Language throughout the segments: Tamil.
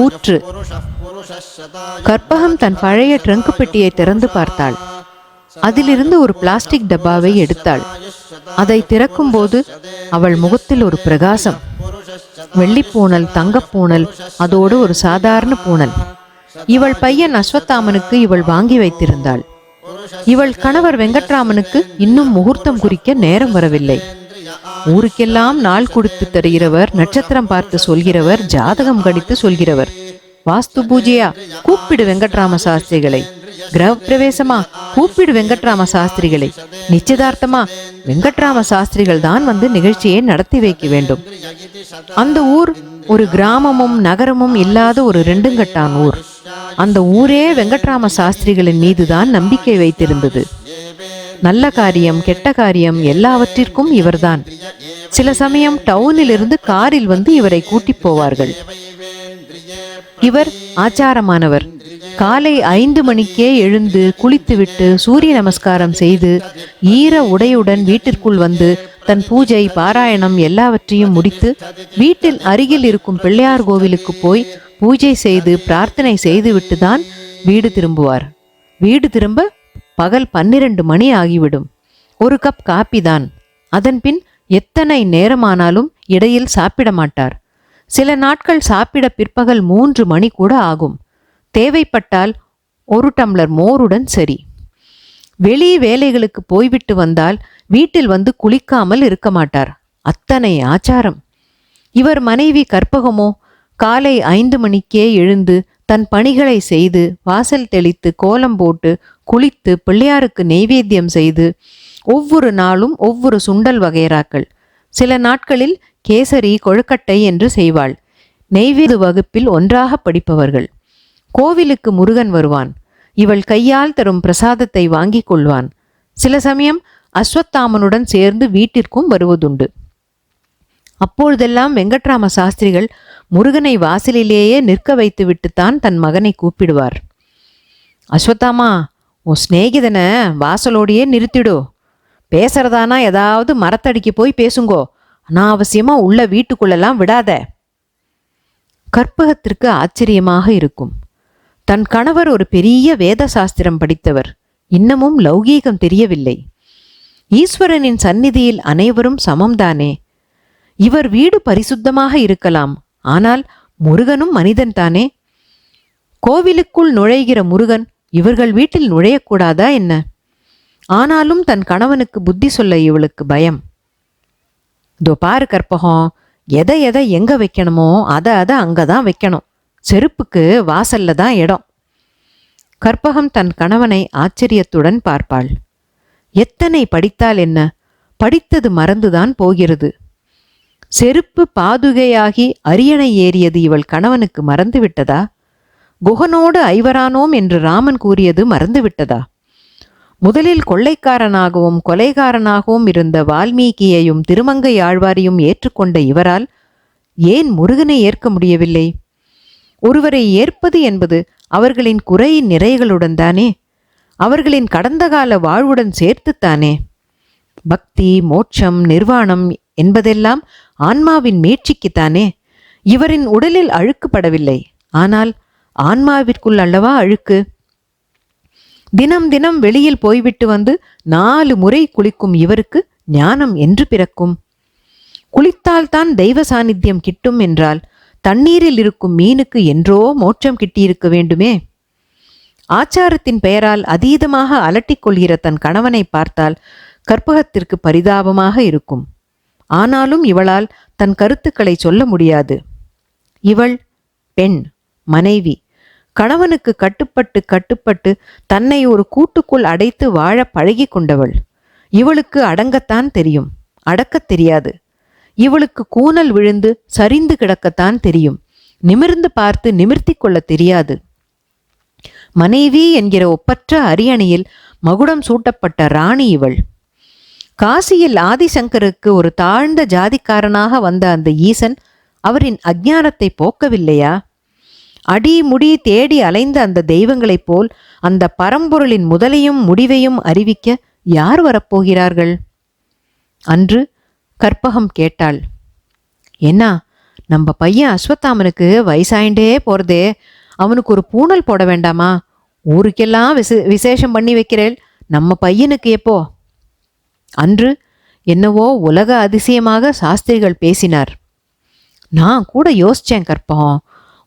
ஊற்று. கற்பகம் தன் பழைய ட்ரங்க் பெட்டியை திறந்து பார்த்தாள். அதிலிருந்து ஒரு பிளாஸ்டிக் டப்பாவை எடுத்தாள். அதை திறக்கும் போது அவள் முகத்தில் ஒரு பிரகாசம். வெள்ளிப்பூணல், தங்கப்பூணல், அதோடு ஒரு சாதாரண பூணல். இவள் பையன் அஸ்வத்தாமனுக்கு இவள் வாங்கி வைத்திருந்தாள். இவள் கணவர் வெங்கட்ராமனுக்கு இன்னும் முகூர்த்தம் குறிக்க நேரம் வரவில்லை. ஊருக்கெல்லாம் நாள் கொடுத்து தருகிறவர், நட்சத்திரம் பார்த்து சொல்கிறவர், ஜாதகம் கடித்து சொல்கிறவர். வாஸ்து பூஜையா? கூப்பிடு வெங்கட்ராம சாஸ்திரிகளை. கிரக பிரவேசமா? கூப்பிடு வெங்கட்ராம சாஸ்திரிகளை. நிச்சயதார்த்தமா? வெங்கட்ராம சாஸ்திரிகள் தான் வந்து நிகழ்ச்சியை நடத்தி வைக்க வேண்டும். அந்த ஊர் ஒரு கிராமமும் நகரமும் இல்லாத ஒரு ரெண்டுங்கட்டான் ஊர். அந்த ஊரே வெங்கட்ராம சாஸ்திரிகளின் மீதுதான் நம்பிக்கை வைத்திருந்தது. நல்ல காரியம், கெட்ட காரியம் எல்லாவற்றிற்கும் இவர்தான். சில சமயம் டவுனில் இருந்து காரில் வந்து இவரை கூட்டி போவார்கள். இவர் ஆச்சாரமானவர். காலை 5 மணிக்கே எழுந்து குளித்துவிட்டு சூரிய நமஸ்காரம் செய்து ஈர உடையுடன் வீட்டிற்குள் வந்து தன் பூஜை, பாராயணம் எல்லாவற்றையும் முடித்து வீட்டில் அருகில் இருக்கும் பிள்ளையார் கோவிலுக்கு போய் பூஜை செய்து பிரார்த்தனை செய்துவிட்டு தான் வீடு திரும்புவார். வீடு திரும்ப பகல் 12 மணி ஆகிவிடும். ஒரு கப் காப்பி தான். அதன் பின் எத்தனை நேரமானாலும் இடையில் சாப்பிட மாட்டார். சில நாட்கள் சாப்பிட பிற்பகல் 3 மணி கூட ஆகும். தேவைப்பட்டால் 1 டம்ளர் மோருடன் சரி. வெளி வேலைகளுக்கு போய்விட்டு வந்தால் வீட்டில் வந்து குளிக்காமல் இருக்க மாட்டார். அத்தனை ஆச்சாரம். இவர் மனைவி கற்பகமோ காலை 5 மணிக்கே எழுந்து தன் பணிகளை செய்து வாசல் தெளித்து கோலம் போட்டு குளித்து பிள்ளையாருக்கு நெய்வேத்தியம் செய்து ஒவ்வொரு நாளும் ஒவ்வொரு சுண்டல் வகைராக்கள், சில நாட்களில் கேசரி, கொழுக்கட்டை என்று செய்வாள். நெய்வேது வகுப்பில் ஒன்றாக படிப்பவர்கள். கோவிலுக்கு முருகன் வருவான். இவள் கையால் தரும் பிரசாதத்தை வாங்கி கொள்வான். சில சமயம் அஸ்வத்தாமனுடன் சேர்ந்து வீட்டிற்கும் வருவதுண்டு. அப்பொழுதெல்லாம் வெங்கட்ராம சாஸ்திரிகள் முருகனை வாசலிலேயே நிற்க வைத்து விட்டுத்தான் தன் மகனை கூப்பிடுவார். அஸ்வத்தாமா, உன் சிநேகிதனை வாசலோடையே நிறுத்திடோ. பேசுறதானா ஏதாவது மரத்தடிக்கு போய் பேசுங்கோ. அனாவசியமா உள்ள வீட்டுக்குள்ளெல்லாம் விடாத. கற்பகத்திற்கு ஆச்சரியமாக இருக்கும். தன் கணவர் ஒரு பெரிய வேத சாஸ்திரம் படித்தவர். இன்னமும் லௌகீகம் தெரியவில்லை. ஈஸ்வரனின் சந்நிதியில் அனைவரும் சமம்தானே. இவர் வீடு பரிசுத்தமாக இருக்கலாம், ஆனால் முருகனும் மனிதன் தானே. கோவிலுக்குள் நுழைகிற முருகன் இவர்கள் வீட்டில் நுழையக்கூடாதா என்ன? ஆனாலும் தன் கணவனுக்கு புத்தி சொல்ல இவளுக்கு பயம். இதோ பாரு கற்பகம், எதை எங்க வைக்கணுமோ அதை அங்கதான் வைக்கணும். செருப்புக்கு வாசல்ல தான் இடம். கற்பகம் தன் கணவனை ஆச்சரியத்துடன் பார்ப்பாள். எத்தனை படித்தால் என்ன, படித்தது மறந்துதான் போகிறது. செருப்பு பாதுகையாகி அரியணை ஏறியது இவள் கணவனுக்கு மறந்துவிட்டதா? குகனோடு ஐவரானோம் என்று ராமன் கூறியது மறந்துவிட்டதா? முதலில் கொள்ளைக்காரனாகவும் கொலைகாரனாகவும் இருந்த வால்மீகியையும் திருமங்கை ஆழ்வாரையும் ஏற்றுக்கொண்ட இவரால் ஏன் முருகனை ஏற்க முடியவில்லை? ஒருவரை ஏற்பது என்பது அவர்களின் குறை நிறைகளுடன் தானே, அவர்களின் கடந்த கால வாழ்வுடன் சேர்த்துத்தானே. பக்தி, மோட்சம், நிர்வாணம் என்பதெல்லாம் ஆன்மாவின் மீட்சிக்குத்தானே. இவரின் உடலில் அழுக்குப்படவில்லை, ஆனால் ஆன்மாவிற்குள் அல்லவா அழுக்கு. தினம் தினம் வெளியில் போய்விட்டு வந்து 4 முறை குளிக்கும் இவருக்கு ஞானம் என்று பிறக்கும்? குளித்தால்தான் தெய்வ சாநித்தியம் கிட்டும் என்றால் தண்ணீரில் இருக்கும் மீனுக்கு என்றோ மோட்சம் கிட்டியிருக்க வேண்டுமே. ஆச்சாரத்தின் பெயரால் அதீதமாக அலட்டிக் கொள்கிற தன் கணவனை பார்த்தால் கற்பகத்திற்கு பரிதாபமாக இருக்கும். ஆனாலும் இவளால் தன் கருத்துக்களை சொல்ல முடியாது. இவள் பெண், மனைவி. கணவனுக்கு கட்டுப்பட்டு தன்னை ஒரு கூட்டுக்குள் அடைத்து வாழ பழகி கொண்டவள். இவளுக்கு அடங்கத்தான் தெரியும், அடக்கத் தெரியாது. இவளுக்கு கூனல் விழுந்து சரிந்து கிடக்கத்தான் தெரியும், நிமிர்ந்து பார்த்து நிமிர்த்தி கொள்ள தெரியாது. மனைவி என்கிற ஒப்பற்ற அரியணையில் மகுடம் சூட்டப்பட்ட ராணி இவள். காசியில் ஆதிசங்கருக்கு ஒரு தாழ்ந்த ஜாதிக்காரனாக வந்த அந்த ஈசன் அவரின் அஞ்ஞானத்தை போக்கவில்லையா? அடி முடி தேடி அலைந்த அந்த தெய்வங்களைப் போல் அந்த பரம்பொருளின் முதலையும் முடிவையும் அறிவிக்க யார் வரப்போகிறார்கள்? அன்று கற்பகம் கேட்டாள். என்ன, நம்ம பையன் அஸ்வத்தாமனுக்கு வயசாயிண்டே போறதே, அவனுக்கு ஒரு பூணல் போட வேண்டாமா? ஊருக்கெல்லாம் விசேஷம் பண்ணி வைக்கிறேள், நம்ம பையனுக்கு எப்போ? அன்று என்னவோ உலக அதிசயமாக சாஸ்திரிகள் பேசினார். நான் கூட யோசிச்சேன் கற்பகம்,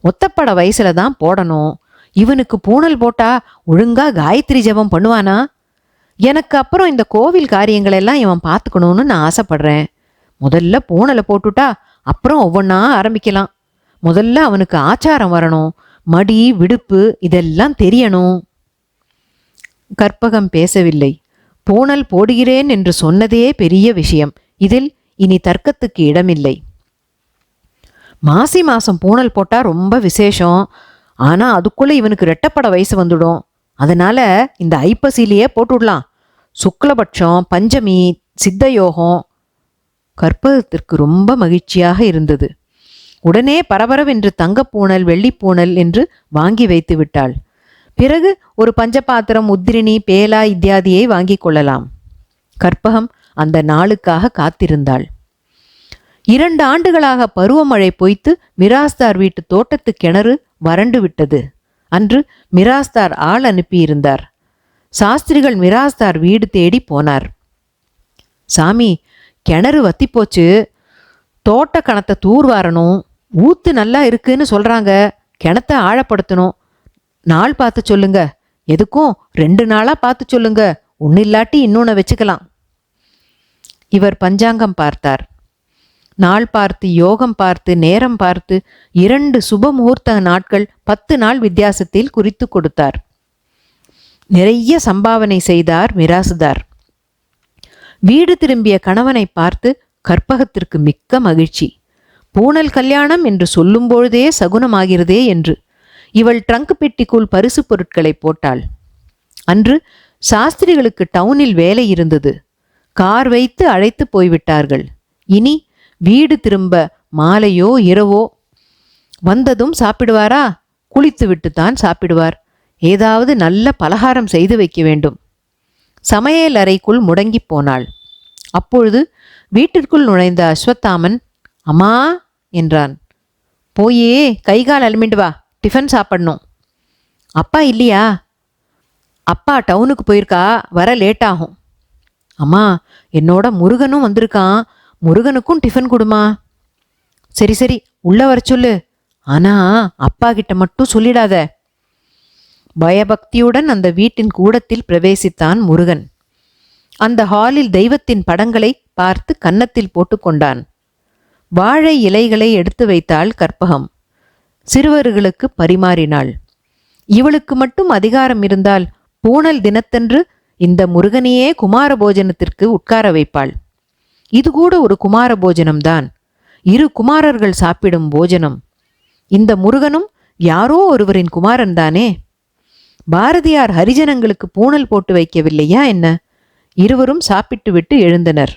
ஒத்தப்பட வயசுல தான் போடணும். இவனுக்கு பூணல் போட்டா ஒழுங்கா காயத்ரி ஜபம் பண்ணுவானா? எனக்கு அப்புறம் இந்த கோவில் காரியங்களெல்லாம் இவன் பார்த்துக்கணும்னு நான் ஆசைப்படுறேன். முதல்ல பூணலை போட்டுட்டா அப்புறம் ஒவ்வொன்றா ஆரம்பிக்கலாம். முதல்ல அவனுக்கு ஆச்சாரம் வரணும், மடி விடுப்பு இதெல்லாம் தெரியணும். கற்பகம் பேசவில்லை. பூணல் போடுகிறேன் என்று சொன்னதே பெரிய விஷயம். இதில் இனி தர்க்கத்துக்கு இடமில்லை. மாசி மாசம் பூணல் போட்டா ரொம்ப விசேஷம். ஆனா அதுக்குள்ள இவனுக்கு ரெட்டப்பட வயசு வந்துடும். அதனால இந்த ஐப்பசிலேயே போட்டுடலாம். சுக்லபட்சம், பஞ்சமி, சித்தயோகம். கற்பகத்திற்கு ரொம்ப மகிழ்ச்சியாக இருந்தது. உடனே பரபரவென்று தங்கப்பூணல், வெள்ளிப்பூணல் என்று வாங்கி வைத்து விட்டாள். பிறகு ஒரு பஞ்சபாத்திரம், உத்திரிணி, பேலா இத்தியாதியை வாங்கி கொள்ளலாம். கற்பகம் அந்த நாளுக்காக காத்திருந்தாள். 2 ஆண்டுகளாக பருவமழை பொய்த்து மிராஸ்தார் வீட்டு தோட்டத்து கிணறு வறண்டு விட்டது. அன்று மிராஸ்தார் ஆள் அனுப்பியிருந்தார். சாஸ்திரிகள் மிராஸ்தார் வீடு தேடி போனார். சாமி, கிணறு வத்தி போச்சு, தோட்ட கணத்தை தூர்வாரணும், ஊத்து நல்லா இருக்குன்னு சொல்றாங்க, கிணத்தை ஆழப்படுத்தணும், நாள் பார்த்து சொல்லுங்க, எதுக்கும் 2 நாளா பார்த்து சொல்லுங்க, ஒன்னு இல்லாட்டி இன்னொன்னு வச்சுக்கலாம். இவர் பஞ்சாங்கம் பார்த்தார். நாள் பார்த்து, யோகம் பார்த்து, நேரம் பார்த்து 2 சுப முகூர்த்த நாட்கள் 10 நாள் வித்தியாசத்தில் குறித்து கொடுத்தார். நிறைய சம்பாவனை செய்தார் மிராசுதார். வீடு திரும்பிய கணவனை பார்த்து கற்பகத்திற்கு மிக்க மகிழ்ச்சி. பூணல் கல்யாணம் என்று சொல்லும் பொழுதே சகுனமாகிறதே என்று இவள் ட்ரங்க் பெட்டிக்குள் பரிசு பொருட்களை போட்டாள். அன்று சாஸ்திரிகளுக்கு டவுனில் வேலை இருந்தது. கார் வைத்து அழைத்து போய்விட்டார்கள். இனி வீடு திரும்ப மாலையோ இரவோ. வந்ததும் சாப்பிடுவாரா? குளித்து விட்டுத்தான் சாப்பிடுவார். ஏதாவது நல்ல பலகாரம் செய்து வைக்க வேண்டும். சமையல் அறைக்குள் முடங்கி போனாள். அப்பொழுது வீட்டிற்குள் நுழைந்த அஸ்வத்தாமன் அம்மா என்றான். போயே கைகால் அலமிண்டு வா, டிஃபன் சாப்பிடணும். அப்பா இல்லையா? அப்பா டவுனுக்கு போயிருக்கா, வர லேட் ஆகும். அம்மா, என்னோட முருகனும் வந்திருக்கான், முருகனுக்கும் டிஃபன் கொடுமா. சரி சரி, உள்ள வர சொல்லு. ஆனா அப்பா கிட்ட மட்டும் சொல்லிடாத. பயபக்தியுடன் அந்த வீட்டின் கூடத்தில் பிரவேசித்தான் முருகன். அந்த ஹாலில் தெய்வத்தின் படங்களை பார்த்து கன்னத்தில் போட்டுக்கொண்டான். வாழை இலைகளை எடுத்து வைத்தாள் கற்பகம். சிறுவர்களுக்கு பரிமாறினாள். இவளுக்கு மட்டும் அதிகாரம் இருந்தால் பூணல் தினத்தன்று இந்த முருகனையே குமார போஜனத்திற்கு உட்கார வைப்பாள். இது கூட ஒரு குமார போஜனம்தான். 2 குமாரர்கள் சாப்பிடும் போஜனம். இந்த முருகனும் யாரோ ஒருவரின் குமாரன் தானே. பாரதியார் ஹரிஜனங்களுக்கு பூணல் போட்டு வைக்கவில்லையா என்ன? இருவரும் சாப்பிட்டு விட்டு எழுந்தனர்.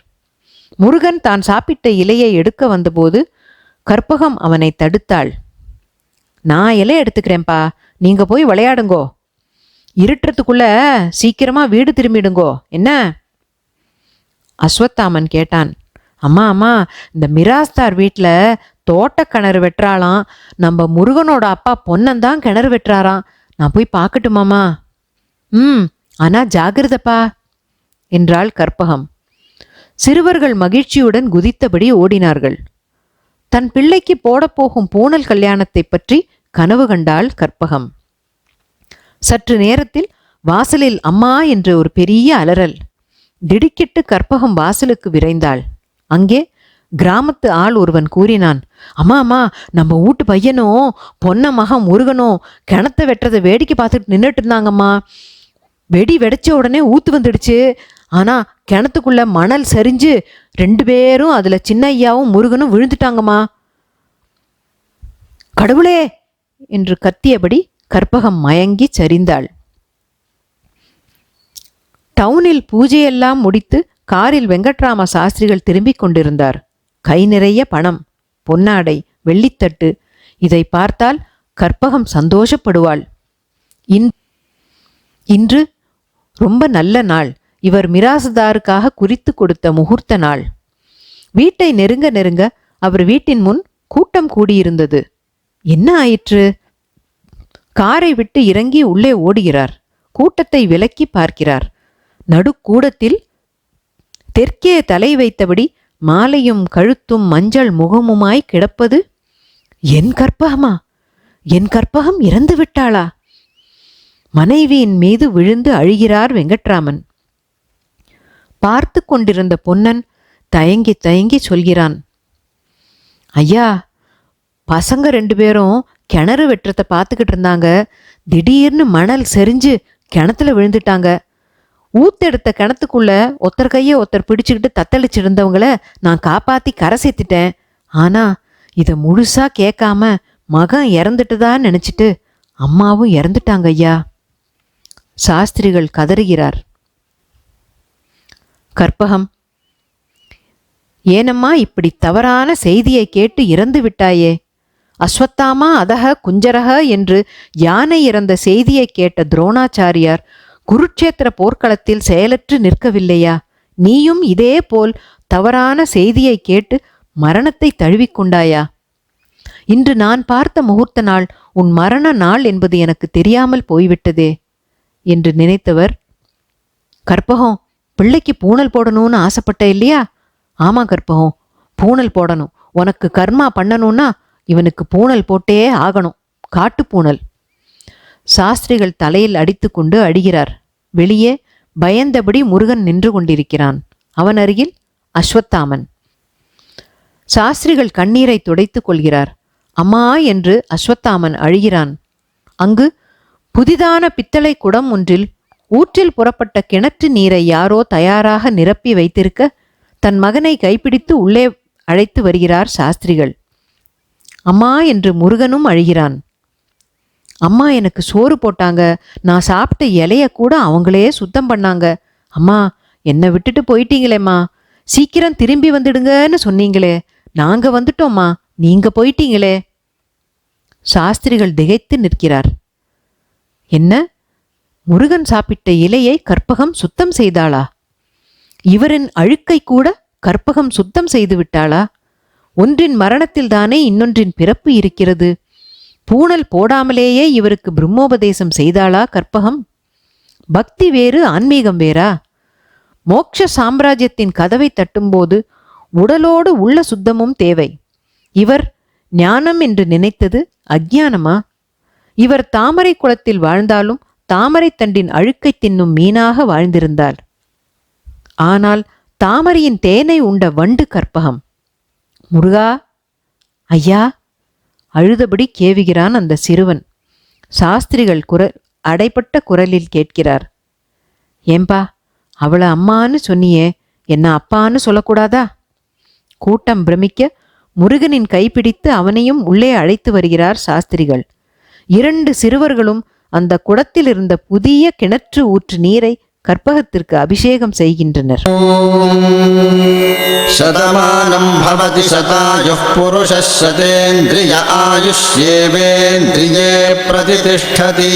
முருகன் தான் சாப்பிட்ட இலையை எடுக்க வந்தபோது கற்பகம் அவனை தடுத்தாள். நான் இலை எடுத்துக்கிறேன்பா, நீங்க போய் விளையாடுங்கோ. இருட்டுறதுக்குள்ள சீக்கிரமா வீடு திரும்பிடுங்கோ என்ன? அஸ்வத்தாமன் கேட்டான். அம்மா அம்மா, இந்த மிராஸ்தார் வீட்டில் தோட்ட கிணறு வெட்டுறாளாம். நம்ம முருகனோட அப்பா பொன்னந்தான் கிணறு வெட்டுறாராம். நான் போய் பார்க்கட்டுமாமா? ஆனா ஜாகிரதப்பா என்றாள் கற்பகம். சிறுவர்கள் மகிழ்ச்சியுடன் குதித்தபடி ஓடினார்கள். தன் பிள்ளைக்கு போடப்போகும் பூணல் கல்யாணத்தை பற்றி கனவு கண்டாள் கற்பகம். சற்று நேரத்தில் வாசலில் அம்மா என்று ஒரு பெரிய அலறல். திடுக்கிட்டு கற்பகம் வாசலுக்கு விரைந்தாள். அங்கே கிராமத்து ஆள் ஒருவன் கூறினான். அம்மா அம்மா, நம்ம வீட்டு பையனும் பொன்ன மகன் முருகனும் கிணத்தை வெட்டுறதை வேடிக்கை பார்த்துட்டு நின்றுட்டு இருந்தாங்கம்மா. வெடி வெடிச்ச உடனே ஊத்து வந்துடுச்சு. ஆனா கிணத்துக்குள்ள மணல் சரிஞ்சு 2 பேரும் அதுல சின்ன ஐயாவும் முருகனும் விழுந்துட்டாங்கம்மா. கடவுளே என்று கத்தியபடி கற்பகம் மயங்கி சரிந்தாள். டவுனில் பூஜையெல்லாம் முடித்து காரில் வெங்கட்ராம சாஸ்திரிகள் திரும்பிக் கொண்டிருந்தார். கை நிறைய பணம், பொன்னாடை, வெள்ளித்தட்டு. இதை பார்த்தால் கற்பகம் சந்தோஷப்படுவாள். இன்று ரொம்ப நல்ல நாள். இவர் மிராசுதாருக்காக குறித்து கொடுத்த முகூர்த்த நாள். வீட்டை நெருங்க நெருங்க அவர் வீட்டின் முன் கூட்டம் கூடியிருந்தது. என்ன ஆயிற்று? காரை விட்டு இறங்கி உள்ளே ஓடுகிறார். கூட்டத்தை விலக்கி பார்க்கிறார். நடுக்கூடத்தில் தெற்கே தலை வைத்தபடி மாலையும் கழுத்தும் மஞ்சள் முகமுமாய் கிடப்பது என் கற்பகமா? என் கற்பகம் இறந்து விட்டாளா? மனைவியின் மீது விழுந்து அழுகிறார் வெங்கட்ராமன். பார்த்து கொண்டிருந்த பொன்னன் தயங்கி தயங்கி சொல்கிறான், ஐயா, பசங்க 2 பேரும் கிணறு வெட்டுறத பார்த்துக்கிட்டு இருந்தாங்க. திடீர்னு மணல் செறிஞ்சு கிணத்துல விழுந்துட்டாங்க. ஊத்தெடுத்த கிணத்துக்குள்ள ஒருத்தர் கையை ஒருத்தர் பிடிச்சுக்கிட்டு தத்தளிச்சிருந்தவங்கள நான் காப்பாத்தி கரை சேர்த்துட்டேன். ஆனா இதை முழுசா கேட்காம மகன் இறந்துட்டுதான் நினைச்சிட்டு அம்மாவும் இறந்துட்டாங்க ஐயா. சாஸ்திரிகள் கதறுகிறார். கற்பகம், ஏனம்மா இப்படி தவறான செய்தியை கேட்டு இறந்து விட்டாயே? அஸ்வத்தாமா அதக குஞ்சரக என்று யானை இறந்த செய்தியை கேட்ட துரோணாச்சாரியார் குருட்சேத்திர போர்க்களத்தில் செயலற்று நிற்கவில்லையா? நீயும் இதே போல் தவறான செய்தியை கேட்டு மரணத்தை தழுவிக்கொண்டாயா? இன்று நான் பார்த்த முகூர்த்த நாள் உன் மரண நாள் என்பது எனக்கு தெரியாமல் போய்விட்டதே என்று நினைத்தவர், கற்பகம், பிள்ளைக்கு பூணல் போடணும்னு ஆசைப்பட்ட இல்லையா? ஆமா கற்பகம், பூணல் போடணும். உனக்கு கர்மா பண்ணணும்னா இவனுக்கு பூணல் போட்டே ஆகணும். காட்டு பூணல். சாஸ்திரிகள் தலையில் அடித்து கொண்டு அடிகிறார். வெளியே பயந்தபடி முருகன் நின்று கொண்டிருக்கிறான். அவன் அருகில் அஸ்வத்தாமன். சாஸ்திரிகள் கண்ணீரை துடைத்துக் கொள்கிறார். அம்மா என்று அஸ்வத்தாமன் அழுகிறான். அங்கு புதிதான பித்தளை குடம் ஒன்றில் ஊற்றில் புறப்பட்ட கிணற்று நீரை யாரோ தயாராக நிரப்பி வைத்திருக்க தன் மகனை கைப்பிடித்து உள்ளே அழைத்து வருகிறார் சாஸ்திரிகள். அம்மா என்று முருகனும் அழுகிறான். அம்மா எனக்கு சோறு போட்டாங்க. நான் சாப்பிட்ட இலைய கூட அவங்களே சுத்தம் பண்ணாங்க. அம்மா, என்னை விட்டுட்டு போயிட்டீங்களேம்மா. சீக்கிரம் திரும்பி வந்துடுங்கன்னு சொன்னீங்களே, நாங்க வந்துட்டோம்மா, நீங்க போயிட்டீங்களே. சாஸ்திரிகள் திகைத்து நிற்கிறார். என்ன, முருகன் சாப்பிட்ட இலையை கற்பகம் சுத்தம் செய்தாளா? இவரின் அழுக்கை கூட கற்பகம் சுத்தம் செய்து விட்டாளா? ஒன்றின் மரணத்தில் தானே இன்னொன்றின் பிறப்பு இருக்கிறது. பூணல் போடாமலேயே இவருக்கு பிரம்மோபதேசம் செய்தாளா கற்பகம்? பக்தி வேறு, ஆன்மீகம் வேறா? மோட்ச சாம்ராஜ்யத்தின் கதவை தட்டும்போது உடலோடு உள்ள சுத்தமும் தேவை. இவர் ஞானம் என்று நினைத்தது அஞ்ஞானமா? இவர் தாமரை குளத்தில் வாழ்ந்தாலும் தாமரை தண்டின் அழுக்கை தின்னும் மீனாக வாழ்ந்திருந்தாள். ஆனால் தாமரையின் தேனை உண்ட வண்டு கற்பகம். முருகா, ஐயா, அழுதபடி கேவுகிறான் அந்த சிறுவன். சாஸ்திரிகள் அடைப்பட்ட குரலில் கேட்கிறார், ஏம்பா, அவளை அம்மான்னு சொன்னியே, என்ன அப்பான்னு சொல்லக்கூடாதா? கூட்டம் பிரமிக்க முருகனின் கைப்பிடித்து அவனையும் உள்ளே அழைத்து வருகிறார் சாஸ்திரிகள். 2 சிறுவர்களும் அந்த குடத்தில் இருந்த புதிய கிணற்று ஊற்று நீரை கற்பகத்திற்கு அபிஷேகம் செய்கின்றனர். சதமானம் பவதி சதாயுः புருஷः சதேந்திரிய ஆயுஷ்யேவேந்திரியே பிரதிதிஷ்டதி.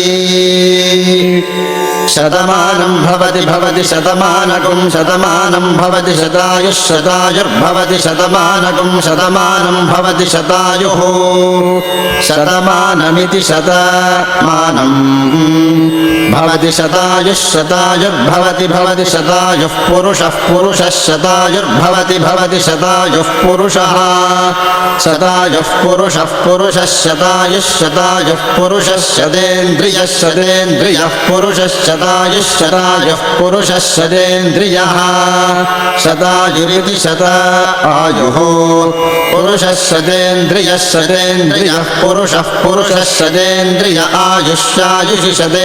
சதமானம் பவதி பவதி சதமானகும் சதமானம் பவதி சதாயுः சதாயுர்பவதி சதமானகும் சதமானம் பவதி சதாயுः சதமானமிதி சதமானம் பவதி சதாயுः சதாயுர்பவதி பவதி சதாயுः புருஷः புருஷः சதாயுர்பவதி பவதி சதாயுः புருஷः சதாயுः புருஷः புருஷः சதாயுः சதாயுः புருஷः சதேந்திரியः சதேந்திரியः புருஷः சதாயுः சதாயுः புருஷः சதேந்திரியः சதாயுரிதி சதாயுः புருஷः சதேந்திரியः சதேந்திரியः புருஷः புருஷः சதேந்திரிய ஆயுஷ்யாயுஷி சதே